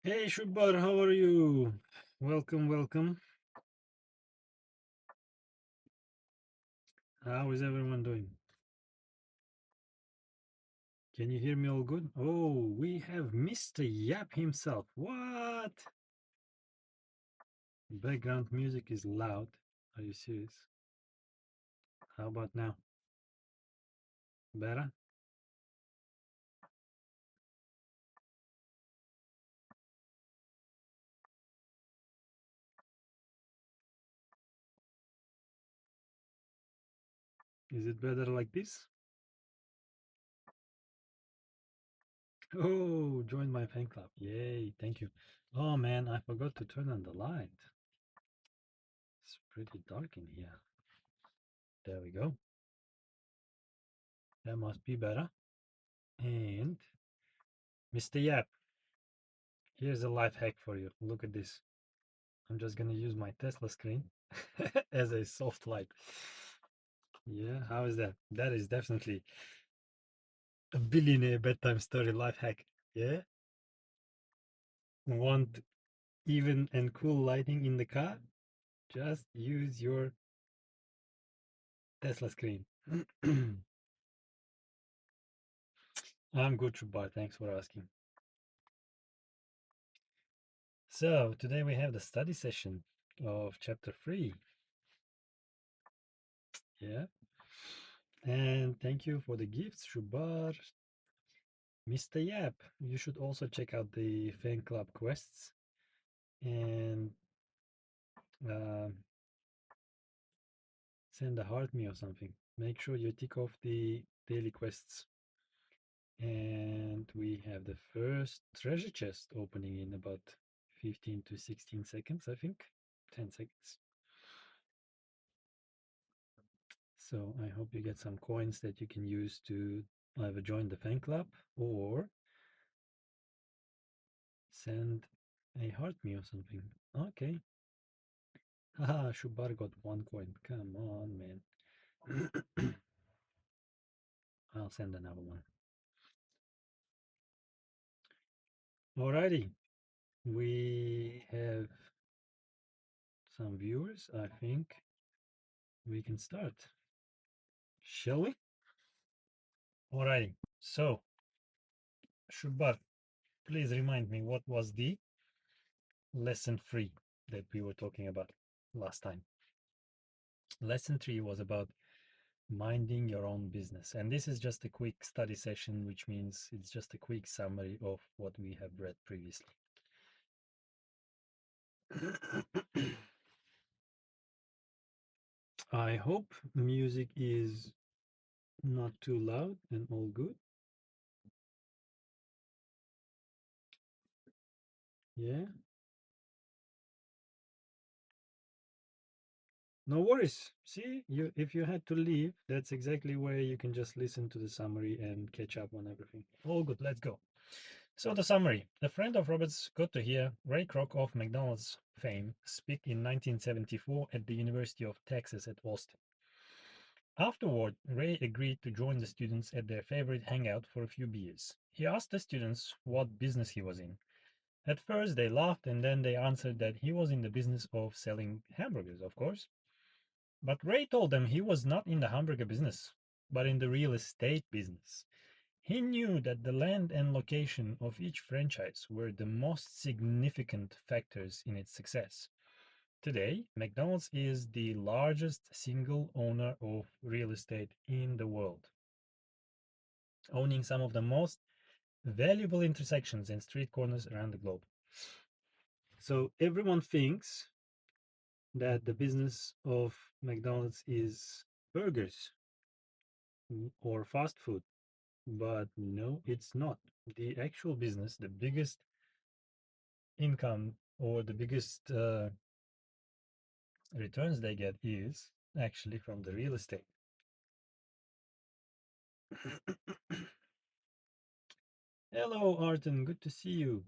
Hey Shubhar, how are you? Welcome, welcome. How is everyone doing? Can you hear me all good? Oh, we have Mr. Yap himself. What? Background music is loud. Are you serious? How about now? Better? Is it better like this? Oh, join my fan club. Yay, thank you. Oh man, I forgot to turn on the light. It's pretty dark in here. There we go. That must be better. And Mr. Yap, here's a life hack for you. Look at this. I'm just gonna use my Tesla screen as a soft light. Yeah, how is that? That is definitely a billionaire bedtime story life hack. Yeah, want even and cool lighting in the car? Just use your Tesla screen. I'm good, Shubar. Thanks for asking. So today we have the study session of chapter 3. Yeah, and thank you for the gifts, Shubar. Mr. Yap, you should also check out the fan club quests and um, send a heart me or something. Make sure you tick off the daily quests. And we have the first treasure chest opening in about 15 to 16 seconds, I think. 10 seconds. So I hope you get some coins that you can use to either join the fan club or send a heart me or something. Okay. Haha, Shubar got 1 coin. Come on, man. I'll send another one. Alrighty. We have some viewers. I think we can start. Shall we? Alrighty. So, Shubhar, please remind me what was the lesson 3 that we were talking about last time? Lesson 3 was about minding your own business. And this is just a quick study session, which means it's just a quick summary of what we have read previously. I hope music is not too loud and all good. Yeah. No worries. See, you if you had to leave, that's exactly where you can just listen to the summary and catch up on everything. All good, let's go. So the summary. A friend of Robert's got to hear Ray Kroc of McDonald's fame speak in 1974 at the University of Texas at Austin. Afterward, Ray agreed to join the students at their favorite hangout for a few beers. He asked the students what business he was in. At first, they laughed and then they answered that he was in the business of selling hamburgers, of course. But Ray told them he was not in the hamburger business, but in the real estate business. He knew that the land and location of each franchise were the most significant factors in its success. Today, McDonald's is the largest single owner of real estate in the world, owning some of the most valuable intersections and street corners around the globe. So everyone thinks that the business of McDonald's is burgers or fast food. But no, it's not. The actual business, the biggest income or the biggest returns they get is actually from the real estate. Hello, Arten. Good to see you.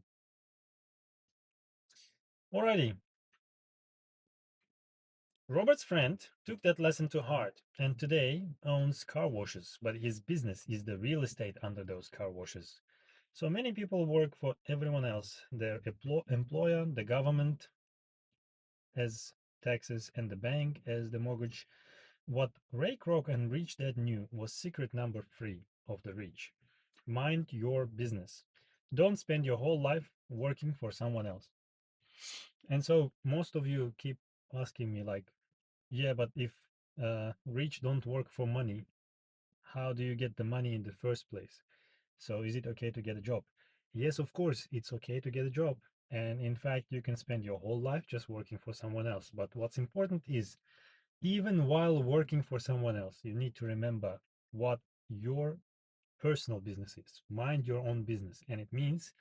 Alrighty. Robert's friend took that lesson to heart and today owns car washes, but his business is the real estate under those car washes. So many people work for everyone else, their employer, the government as taxes, and the bank as the mortgage. What Ray Kroc and Rich Dad knew was secret number three of the rich. Mind your business. Don't spend your whole life working for someone else. And so most of you keep asking me like, yeah, but if rich don't work for money, how do you get the money in the first place? So is it okay to get a job? Yes, of course, it's okay to get a job. And in fact, you can spend your whole life just working for someone else. But what's important is even while working for someone else, you need to remember what your personal business is. Mind your own business. And it means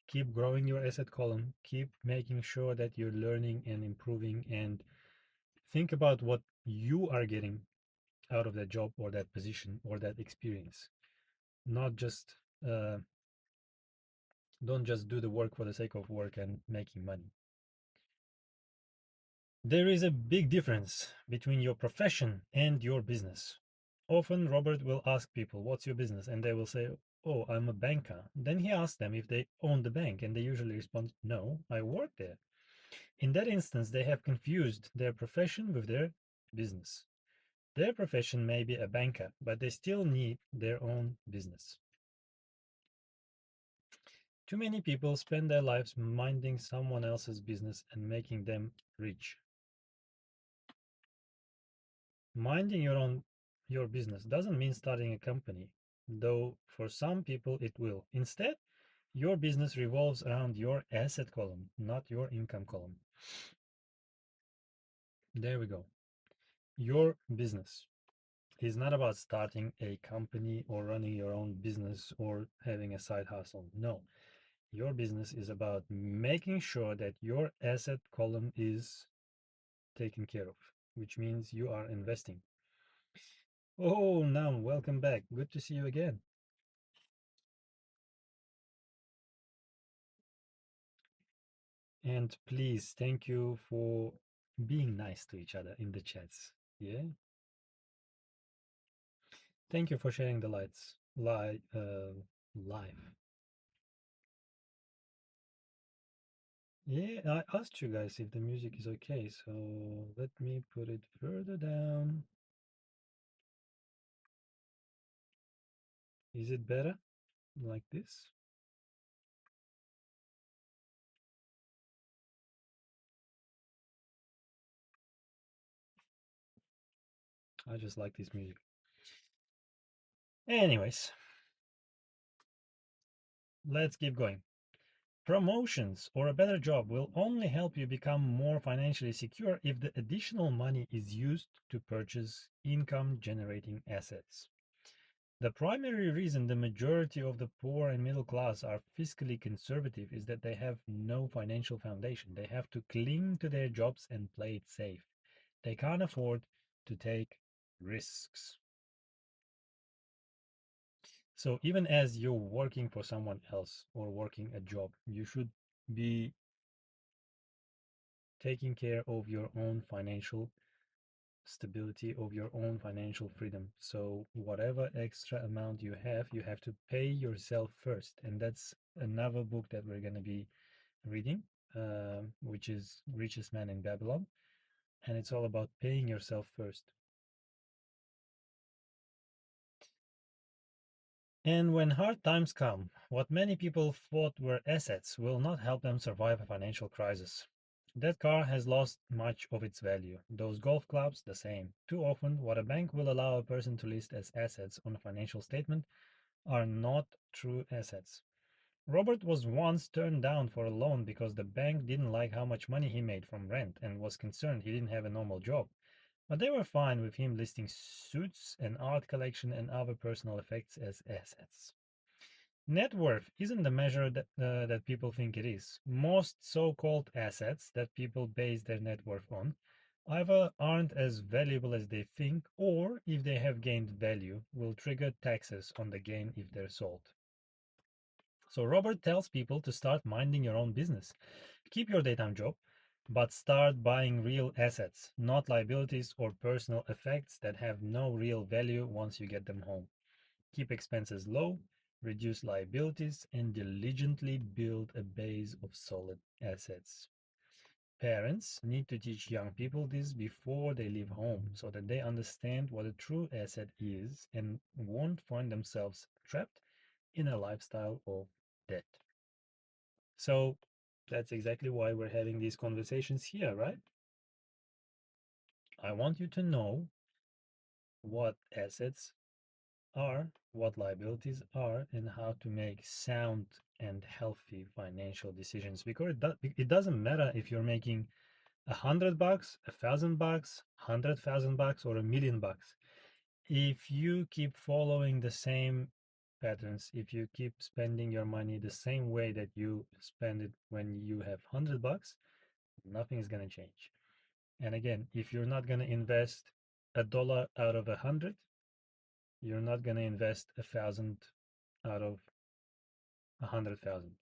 keep growing your asset column, keep making sure that you're learning and improving, and think about what you are getting out of that job or that position or that experience. Not just don't just do the work for the sake of work and making money. There is a big difference between your profession and your business. Often Robert will ask people, what's your business? And they will say, oh, I'm a banker. Then he asks them if they own the bank, and they usually respond, no, I work there. In that instance, they have confused their profession with their business. Their profession may be a banker, but they still need their own business. Too many people spend their lives minding someone else's business and making them rich. Minding your business doesn't mean starting a company, though for some people it will. Instead, your business revolves around your asset column, not your income column. There we go. Your business is not about starting a company or running your own business or having a side hustle. No, your business is about making sure that your asset column is taken care of, which means you are investing. Oh, Nam, welcome back. Good to see you again. And please, thank you for being nice to each other in the chats. Yeah. Thank you for sharing the lights live. Yeah, I asked you guys if the music is okay, so let me put it further down. Is it better like this? I just like this music. Anyways, let's keep going. Promotions or a better job will only help you become more financially secure if the additional money is used to purchase income generating assets. The primary reason the majority of the poor and middle class are fiscally conservative is that they have no financial foundation. They have to cling to their jobs and play it safe. They can't afford to take risks. So even as you're working for someone else or working a job, you should be taking care of your own financial stability, of your own financial freedom. So whatever extra amount you have to pay yourself first. And that's another book that we're going to be reading, which is Richest Man in Babylon. And it's all about paying yourself first. And when hard times come, what many people thought were assets will not help them survive a financial crisis. That car has lost much of its value. Those golf clubs, the same. Too often, what a bank will allow a person to list as assets on a financial statement are not true assets. Robert was once turned down for a loan because the bank didn't like how much money he made from rent and was concerned he didn't have a normal job. But they were fine with him listing suits, an art collection, and other personal effects as assets. Net worth isn't the measure that people think it is. Most so-called assets that people base their net worth on either aren't as valuable as they think, or if they have gained value, will trigger taxes on the gain if they're sold. So Robert tells people to start minding your own business. Keep your daytime job, but start buying real assets, not liabilities or personal effects that have no real value once you get them home. Keep expenses low, reduce liabilities, and diligently build a base of solid assets. Parents need to teach young people this before they leave home so that they understand what a true asset is and won't find themselves trapped in a lifestyle of debt. So that's exactly why we're having these conversations here, right? I want you to know what assets are, what liabilities are, and how to make sound and healthy financial decisions. Because it doesn't matter if you're making $100, $1,000, $100,000, or $1,000,000. If you keep following the same patterns, if you keep spending your money the same way that you spend it when you have $100, nothing is gonna change. And again, if you're not gonna invest $1 out of 100, you're not gonna invest 1,000 out of 100,000.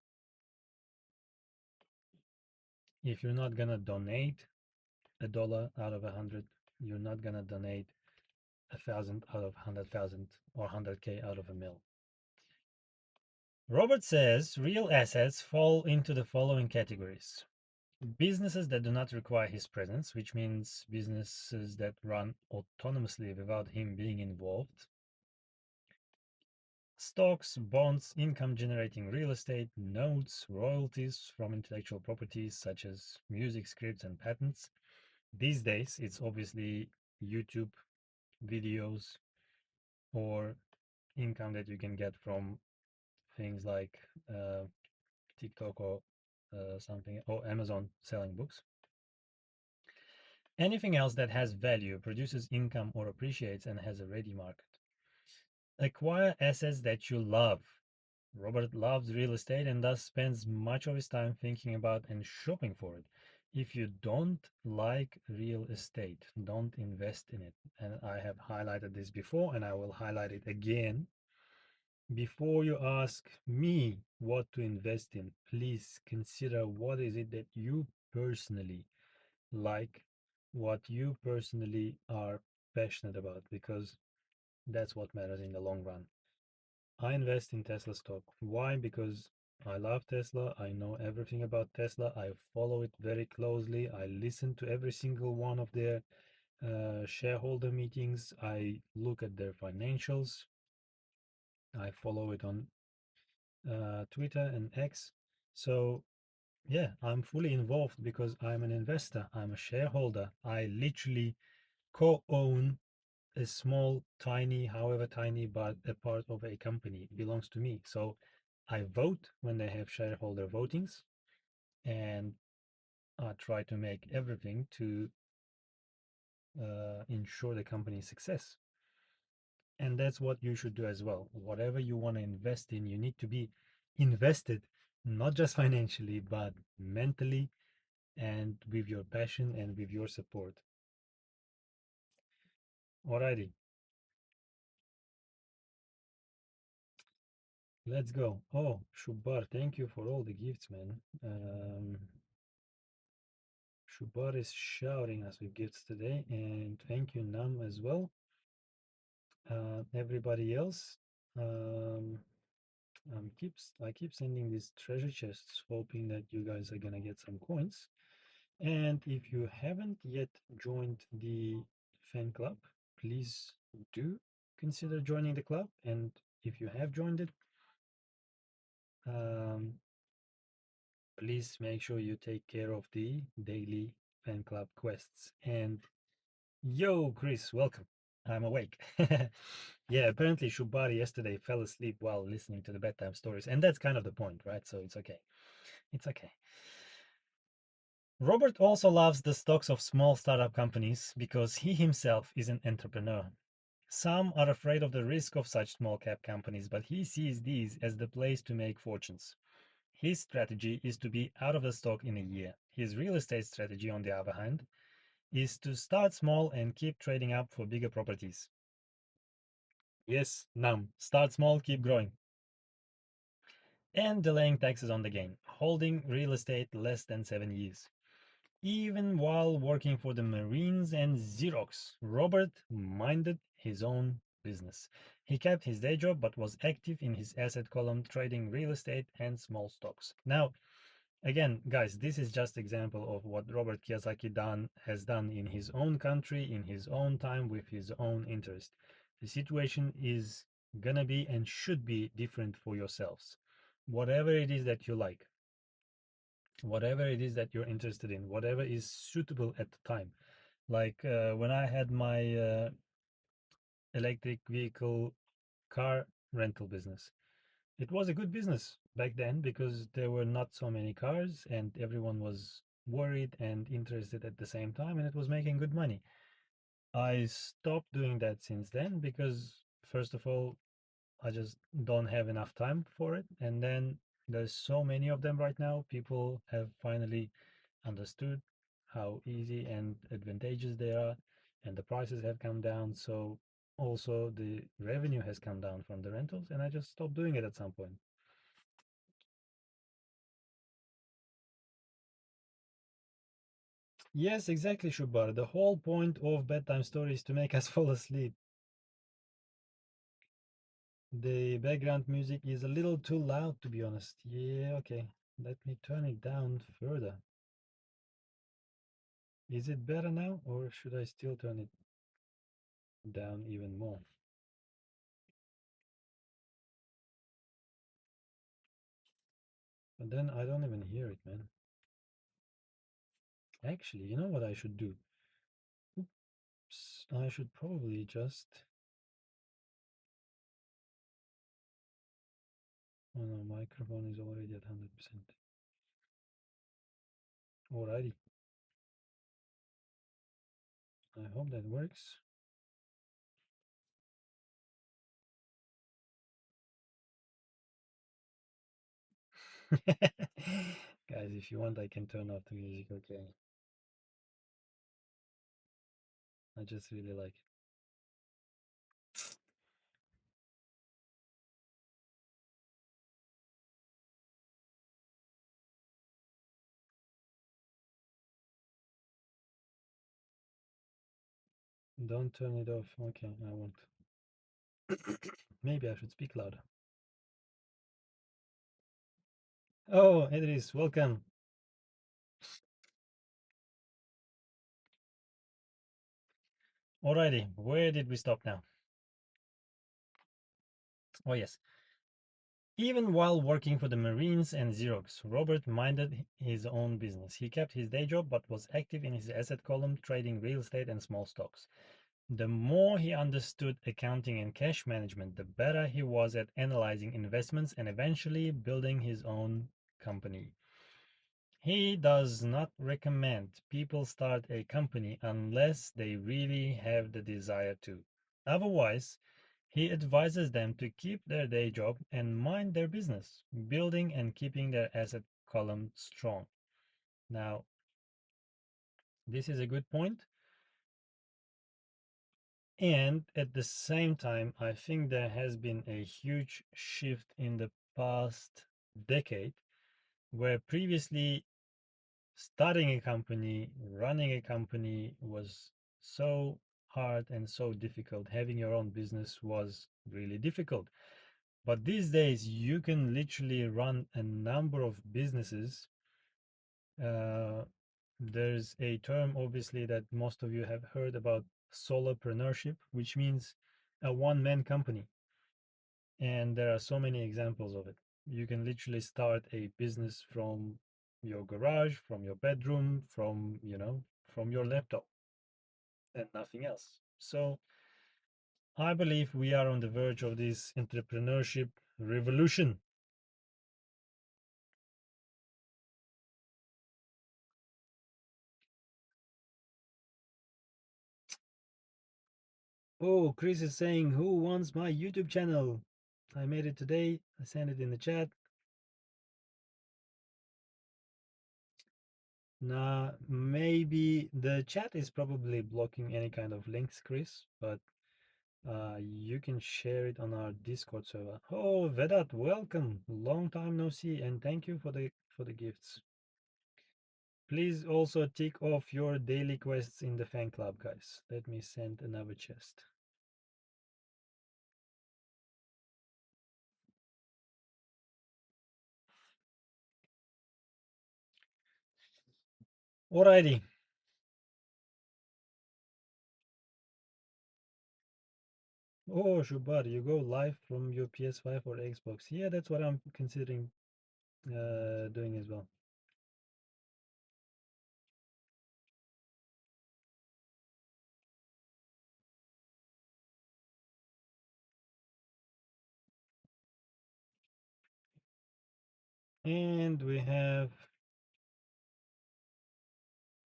If you're not gonna donate $1 out of 100, you're not gonna donate 1,000 out of 100,000 or 100K out of a mil. Robert says real assets fall into the following categories: businesses that do not require his presence, which means businesses that run autonomously without him being involved; stocks, bonds, income generating real estate, notes, royalties from intellectual properties such as music, scripts, and patents. These days, it's obviously YouTube videos or income that you can get from things like TikTok or something, or Amazon selling books. Anything else that has value, produces income, or appreciates and has a ready market. Acquire assets that you love. Robert loves real estate and thus spends much of his time thinking about and shopping for it. If you don't like real estate, don't invest in it. And I have highlighted this before and I will highlight it again. Before you ask me what to invest in, please consider what is it that you personally like, what you personally are passionate about, because that's what matters in the long run. I invest in Tesla stock. Why? Because I love Tesla. I know everything about Tesla. I follow it very closely. I listen to every single one of their shareholder meetings. I look at their financials. I follow it on Twitter and X. So yeah, I'm fully involved because I'm an investor. I'm a shareholder. I literally co-own a small, tiny, however tiny, but a part of a company. It belongs to me. So I vote when they have shareholder votings, and I try to make everything to ensure the company's success. And that's what you should do as well. Whatever you want to invest in, you need to be invested, not just financially, but mentally and with your passion and with your support. Alrighty, let's go. Oh, Shubar, thank you for all the gifts, man. Shubar is showering us with gifts today, and thank you, Nam, as well. Everybody else, um, I keep sending these treasure chests, hoping that you guys are gonna get some coins. And if you haven't yet joined the fan club, please do consider joining the club. And if you have joined it, um, please make sure you take care of the daily fan club quests. And yo, Chris, welcome. I'm awake. Yeah, apparently Shubari yesterday fell asleep while listening to the bedtime stories, and that's kind of the point, right? So it's okay. It's okay. Robert also loves the stocks of small startup companies because he himself is an entrepreneur. Some are afraid of the risk of such small cap companies, but he sees these as the place to make fortunes. His strategy is to be out of the stock in a year. His real estate strategy, on the other hand, is to start small and keep trading up for bigger properties. Yes, Nam, start small, keep growing. And delaying taxes on the gain, holding real estate less than 7 years. Even while working for the Marines and Xerox, Robert minded his own business. He kept his day job but was active in his asset column, trading real estate and small stocks. Now, again, guys, this is just example of what Robert Kiyosaki has done in his own country, in his own time, with his own interest. The situation is gonna be and should be different for yourselves. Whatever it is that you like, whatever it is that you're interested in, whatever is suitable at the time. Like when I had my electric vehicle car rental business, it was a good business back then because there were not so many cars and everyone was worried and interested at the same time, and it was making good money. I stopped doing that since then because, first of all, I just don't have enough time for it. And then there's so many of them right now. People have finally understood how easy and advantageous they are, and the prices have come down. So also the revenue has come down from the rentals, and I just stopped doing it at some point. Yes, exactly, Shubar. The whole point of bedtime story is to make us fall asleep. The background music is a little too loud, to be honest. Yeah, okay. Let me turn it down further. Is it better now, or should I still turn it down even more? But then I don't even hear it, man. Actually, you know what I should do? Oops, I should probably just. Oh no, microphone is already at 100%. Alrighty, I hope that works. Guys, if you want, I can turn off the music, okay? I just really like it. Don't turn it off. Okay, I won't. Maybe I should speak louder. Oh, Idris, welcome. Alrighty, where did we stop now? Oh, yes. Even while working for the Marines and Xerox, Robert minded his own business. He kept his day job but was active in his asset column, trading real estate and small stocks. The more he understood accounting and cash management, the better he was at analyzing investments and eventually building his own company. He does not recommend people start a company unless they really have the desire to. Otherwise, he advises them to keep their day job and mind their business, building and keeping their asset column strong. Now, this is a good point. And at the same time, I think there has been a huge shift in the past decade where previously starting a company, running a company was so hard and so difficult. Having your own business was really difficult. But these days, you can literally run a number of businesses. Uh, there's a term, obviously, that most of you have heard about solopreneurship, which means a one-man company. And there are so many examples of it. You can literally start a business from your garage, from your bedroom, from your laptop and nothing else. So I believe we are on the verge of this entrepreneurship revolution. Oh, Chris is saying, who wants my YouTube channel? I made it today. I sent it in the chat. Nah, maybe the chat is probably blocking any kind of links, Chris, but you can share it on our Discord server. Oh, Vedat, welcome. Long time no see, and thank you for the gifts. Please also tick off your daily quests in the fan club, guys. Let me send another chest. Alrighty. Oh, Shubar, you go live from your PS5 or Xbox. Yeah, that's what I'm considering doing as well. And we have,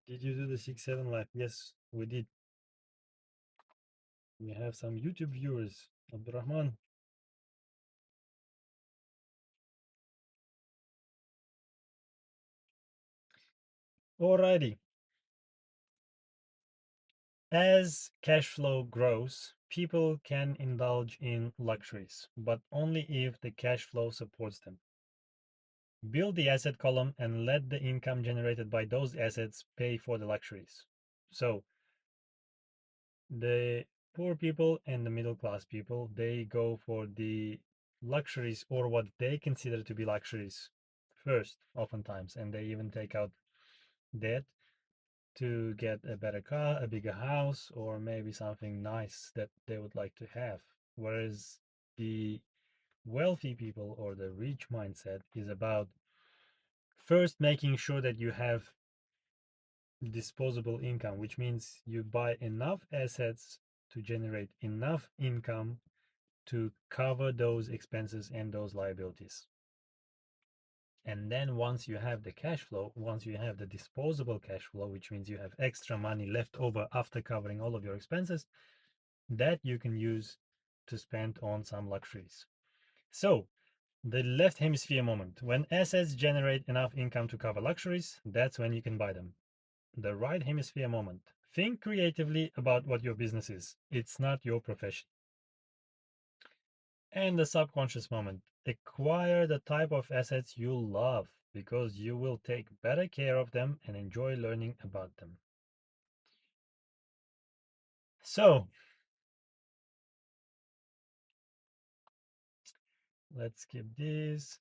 did you do the 6-7 live? Yes, we did. We have some YouTube viewers. Abdurrahman. Alrighty. As cash flow grows, people can indulge in luxuries, but only if the cash flow supports them. Build the asset column and let the income generated by those assets pay for the luxuries. So the poor people and the middle class people, they go for the luxuries or what they consider to be luxuries first, oftentimes, and they even take out debt to get a better car, a bigger house, or maybe something nice that they would like to have. Whereas the wealthy people or the rich mindset is about first making sure that you have disposable income, which means you buy enough assets to generate enough income to cover those expenses and those liabilities. And then once you have the cash flow, once you have the disposable cash flow, which means you have extra money left over after covering all of your expenses, that you can use to spend on some luxuries. So, the left hemisphere moment. When assets generate enough income to cover luxuries, that's when you can buy them. The right hemisphere moment. Think creatively about what your business is. It's not your profession. And the subconscious moment. Acquire the type of assets you love because you will take better care of them and enjoy learning about them. So, let's skip this.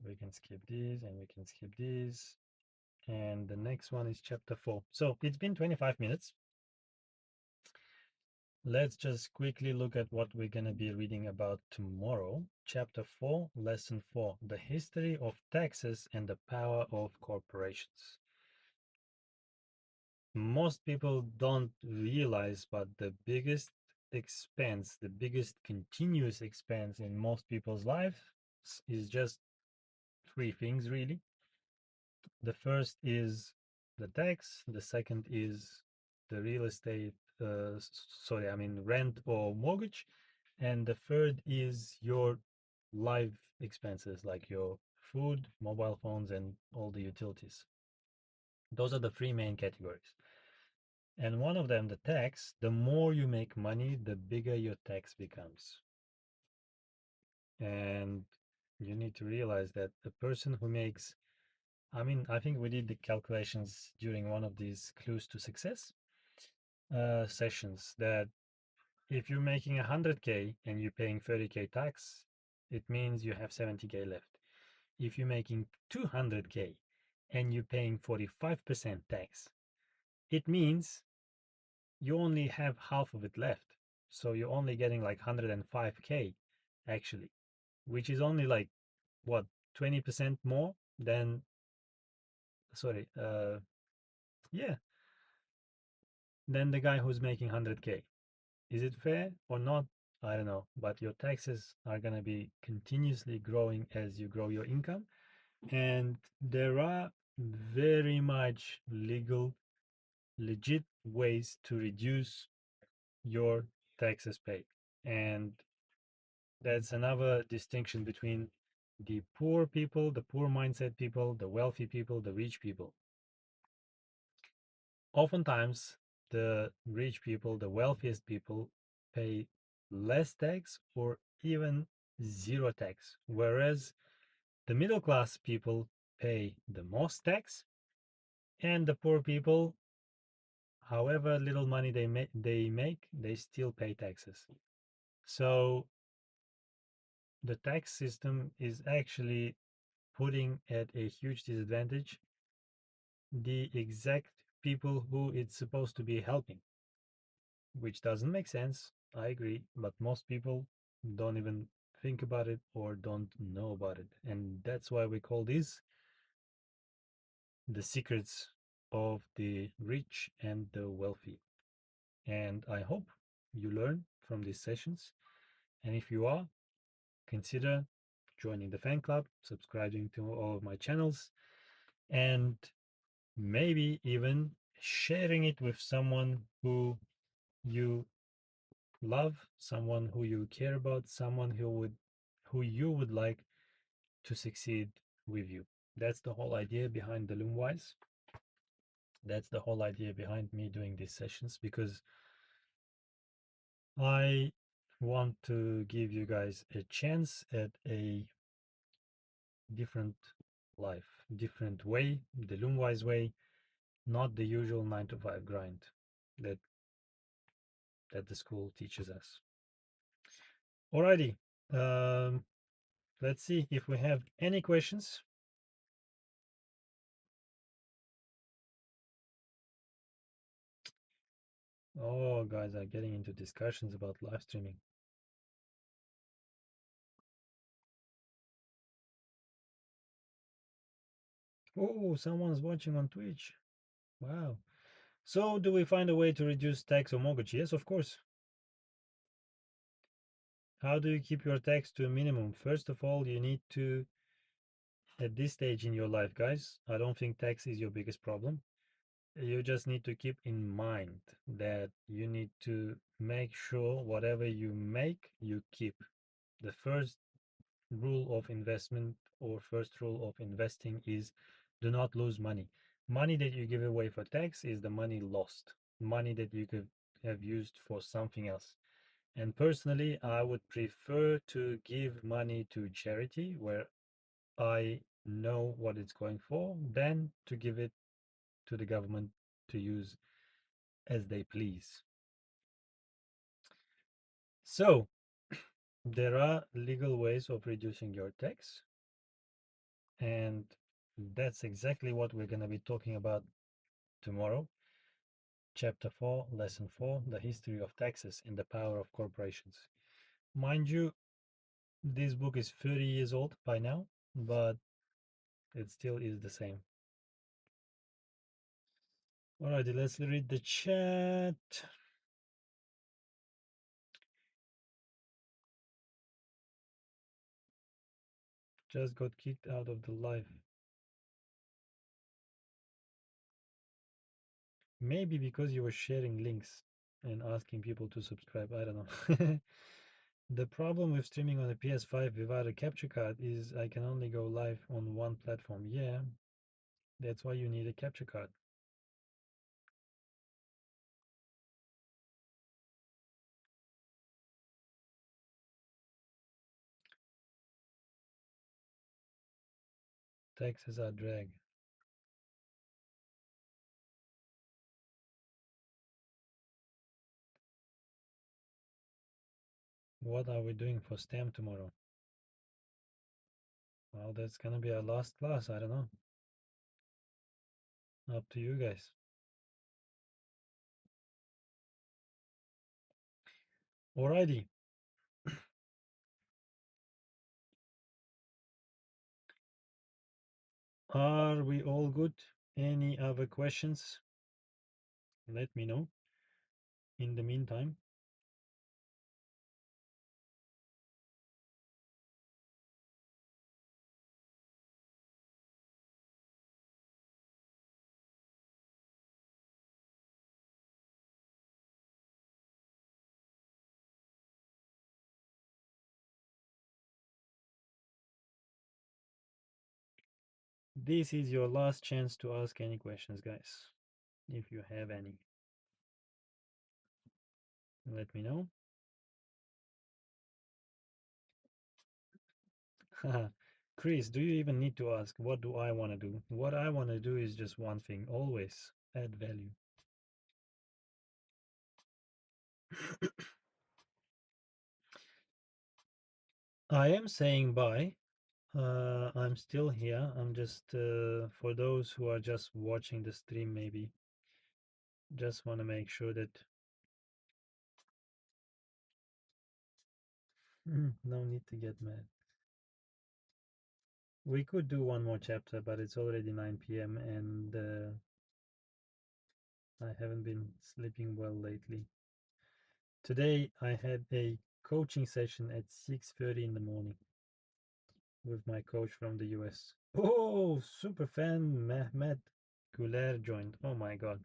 We can skip this and we can skip this. And the next one is chapter 4. So, it's been 25 minutes. Let's just quickly look at what we're going to be reading about tomorrow. Chapter 4, Lesson 4, The History of Taxes and the Power of Corporations. Most people don't realize, but the biggest expense, the biggest continuous expense in most people's lives is just three things, really. The first is the tax, the second is the real estate, rent or mortgage, and the third is your life expenses like your food, mobile phones, and all the utilities. Those are the three main categories. And one of them, the tax, the more you make money, the bigger your tax becomes. And you need to realize that the person who makes, I think we did the calculations during one of these clues to success sessions that if you're making 100K and you're paying 30K tax, it means you have 70K left. If you're making 200K and you're paying 45% tax, it means you only have half of it left. So you're only getting like 105K actually, which is only like what, 20% more than, sorry, yeah, than the guy who's making 100K. Is it fair or not? I don't know, but your taxes are going to be continuously growing as you grow your income. And there are very much legal, legit ways to reduce your taxes paid. And that's another distinction between the poor people, the poor mindset people, the wealthy people, the rich people. Oftentimes, the rich people, the wealthiest people, pay less tax or even zero tax, whereas the middle class people pay the most tax, and the poor people, however little money they still pay taxes. So the tax system is actually putting at a huge disadvantage the exact people who it's supposed to be helping, which doesn't make sense. I agree, but most people don't even think about it or don't know about it. And that's why we call these the secrets of the rich and the wealthy. And I hope you learn from these sessions. And if you are, consider joining the fan club, subscribing to all of my channels, and maybe even sharing it with someone who you love, someone who you care about, someone who you would like to succeed with you. That's the whole idea behind the Loomwise. That's the whole idea behind me doing these sessions, because I want to give you guys a chance at a different life, different way, the Loomwise way, not the usual 9 to 5 grind that that the school teaches us. Alrighty, um, let's see if we have any questions. Oh, guys are getting into discussions about live streaming. Oh, someone's watching on Twitch. Wow. So, do we find a way to reduce tax or mortgage? Yes, of course. How do you keep your tax to a minimum? First of all, you need to, at this stage in your life, guys, I don't think tax is your biggest problem. You just need to keep in mind that you need to make sure whatever you make, you keep. The first rule of investment or first rule of investing is do not lose money. Money that you give away for tax is the money lost, money that you could have used for something else. And personally, I would prefer to give money to charity where I know what it's going for than to give it to the government to use as they please. So, there are legal ways of reducing your tax, and that's exactly what we're going to be talking about tomorrow. Chapter 4, Lesson 4, The History of Taxes and the Power of Corporations. Mind you, this book is 30 years old by now, but it still is the same. Alrighty, let's read the chat. Just got kicked out of the live. Maybe because you were sharing links and asking people to subscribe. I don't know. The problem with streaming on a PS5 without a capture card is I can only go live on one platform. Yeah, that's why you need a capture card. Taxes are drag. What are we doing for STEM tomorrow? Well, that's gonna be our last class. I don't know. Up to you guys. Alrighty. Are we all good? Any other questions? Let me know. In the meantime, this is your last chance to ask any questions, guys. If you have any, let me know. Chris, do you even need to ask, what do I want to do? What I want to do is just one thing, always add value. I am saying bye. I'm still here. I'm just for those who are just watching the stream, maybe just want to make sure that no need to get mad. We could do one more chapter, but it's already 9 p.m. and I haven't been sleeping well lately. Today I had a coaching session at 6:30 in the morning with my coach from the US. Oh, super fan Mehmet Guler joined. Oh my God.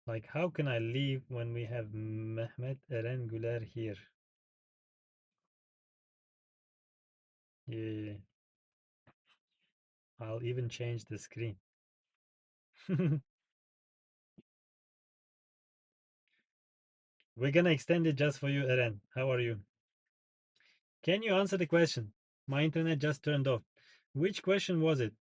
Like, how can I leave when we have Mehmet Eren Güler here? Yeah, I'll even change the screen. We're gonna extend it just for you, Eren. How are you? Can you answer the question? My internet just turned off. Which question was it?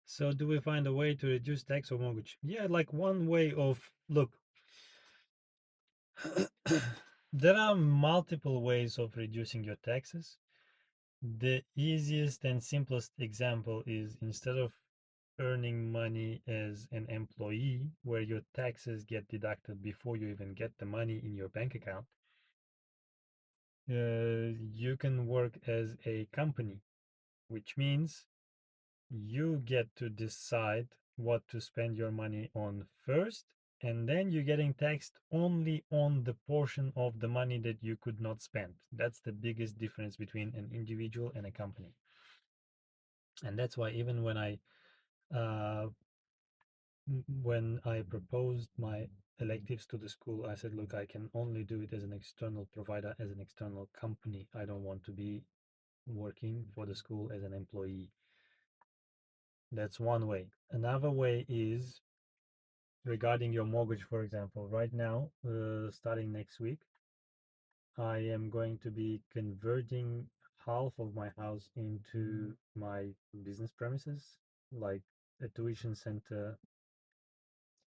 So, do we find a way to reduce tax or mortgage? Yeah, like one way of look, there are multiple ways of reducing your taxes. The easiest and simplest example is instead of earning money as an employee, where your taxes get deducted before you even get the money in your bank account, you can work as a company, which means you get to decide what to spend your money on first, and then you're getting taxed only on the portion of the money that you could not spend. That's the biggest difference between an individual and a company. And that's why even uh, when I proposed my electives to the school, I said, look, I can only do it as an external provider, as an external company. I don't want to be working for the school as an employee. That's one way. Another way is regarding your mortgage, for example. Right now, starting next week, I am going to be converting half of my house into my business premises, like a tuition center,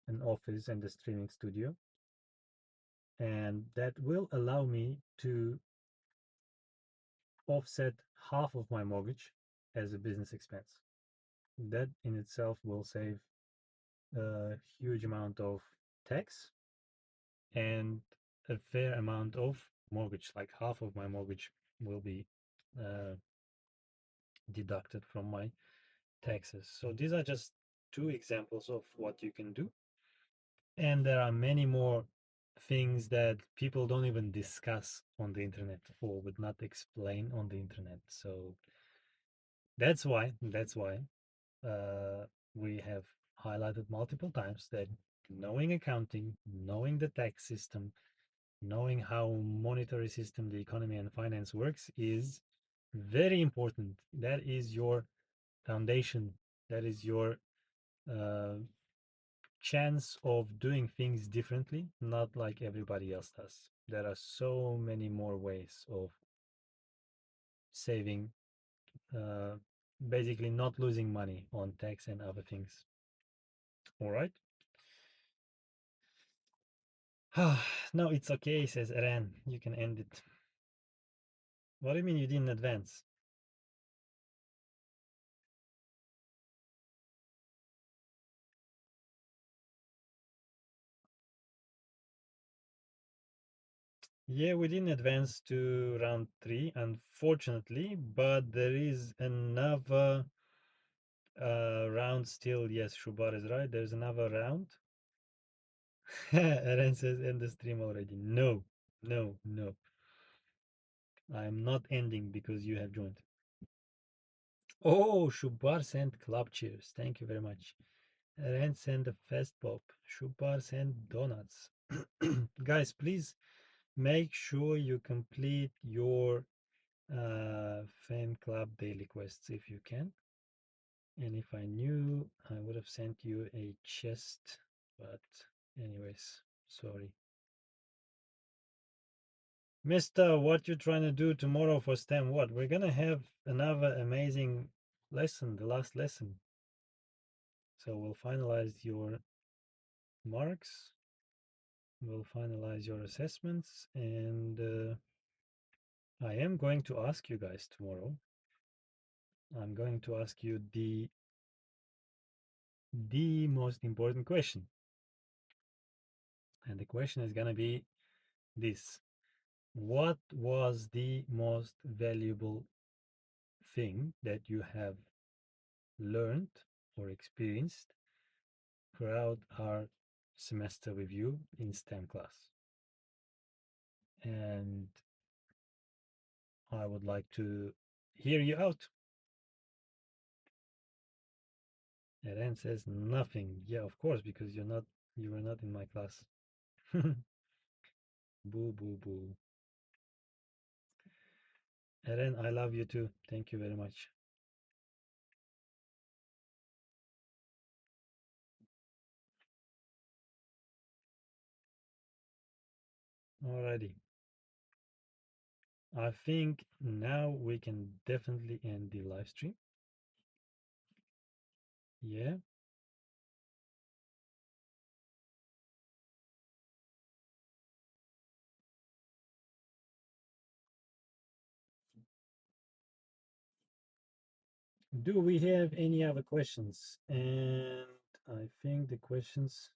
an office, and a streaming studio. And that will allow me to offset half of my mortgage as a business expense. That in itself will save a huge amount of tax and a fair amount of mortgage. Like half of my mortgage will be uh, deducted from my taxes. So these are just two examples of what you can do. And there are many more things that people don't even discuss on the internet or would not explain on the internet. So that's why we have highlighted multiple times that knowing accounting, knowing the tax system, knowing how monetary system, the economy and finance works is very important. That is your foundation. That is your uh, chance of doing things differently, not like everybody else does. There are so many more ways of saving, uh, basically not losing money on tax and other things. All right. No, it's okay, says Eren. You can end it. What do you mean you didn't advance? Yeah, we didn't advance to round 3, unfortunately, but there is another round still. Yes, Shubar is right. There's another round. Eren says end the stream already. No, no, no. I'm not ending because you have joined. Oh, Shubar sent club cheers. Thank you very much. Eren sent a fast pop. Shubar sent donuts. Guys, please make sure you complete your fan club daily quests if you can. And if I knew, I would have sent you a chest. But anyways, sorry. Mister, what you trying to do tomorrow for STEM? What? We're gonna have another amazing lesson, the last lesson. So we'll finalize your marks We'll finalize your assessments, and I am going to ask you guys tomorrow. I'm going to ask you the most important question. And the question is going to be this: what was the most valuable thing that you have learned or experienced throughout our semester with you in STEM class? And I would like to hear you out. Eren says nothing. Yeah, of course, because you were not in my class. Boo boo boo. Eren, I love you too. Thank you very much. Alrighty. I think now we can definitely end the live stream. Yeah. Do we have any other questions? And I think the questions.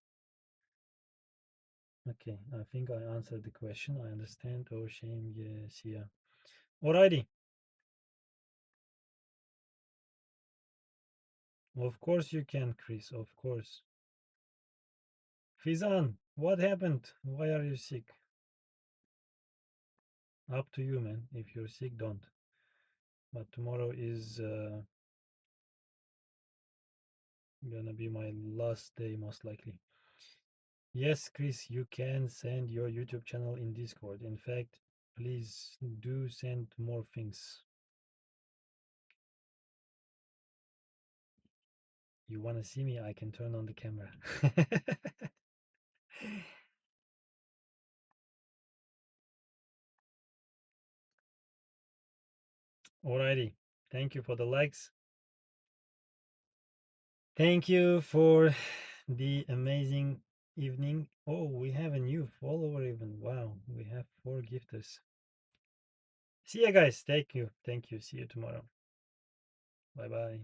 Okay, I think I answered the question. I understand. Oh, shame. Yes, yeah. Alrighty. Of course you can, Chris. Of course. Fizan, what happened? Why are you sick? Up to you, man. If you're sick, don't. But tomorrow is gonna be my last day, most likely. Yes, Chris, you can send your YouTube channel in Discord. In fact, please do send more things. You want to see me? I can turn on the camera. Alrighty. Thank you for the likes. Thank you for the amazing evening. Oh, we have a new follower even. Wow, we have 4 gifters. See you guys. Thank you. Thank you. See you tomorrow. Bye bye.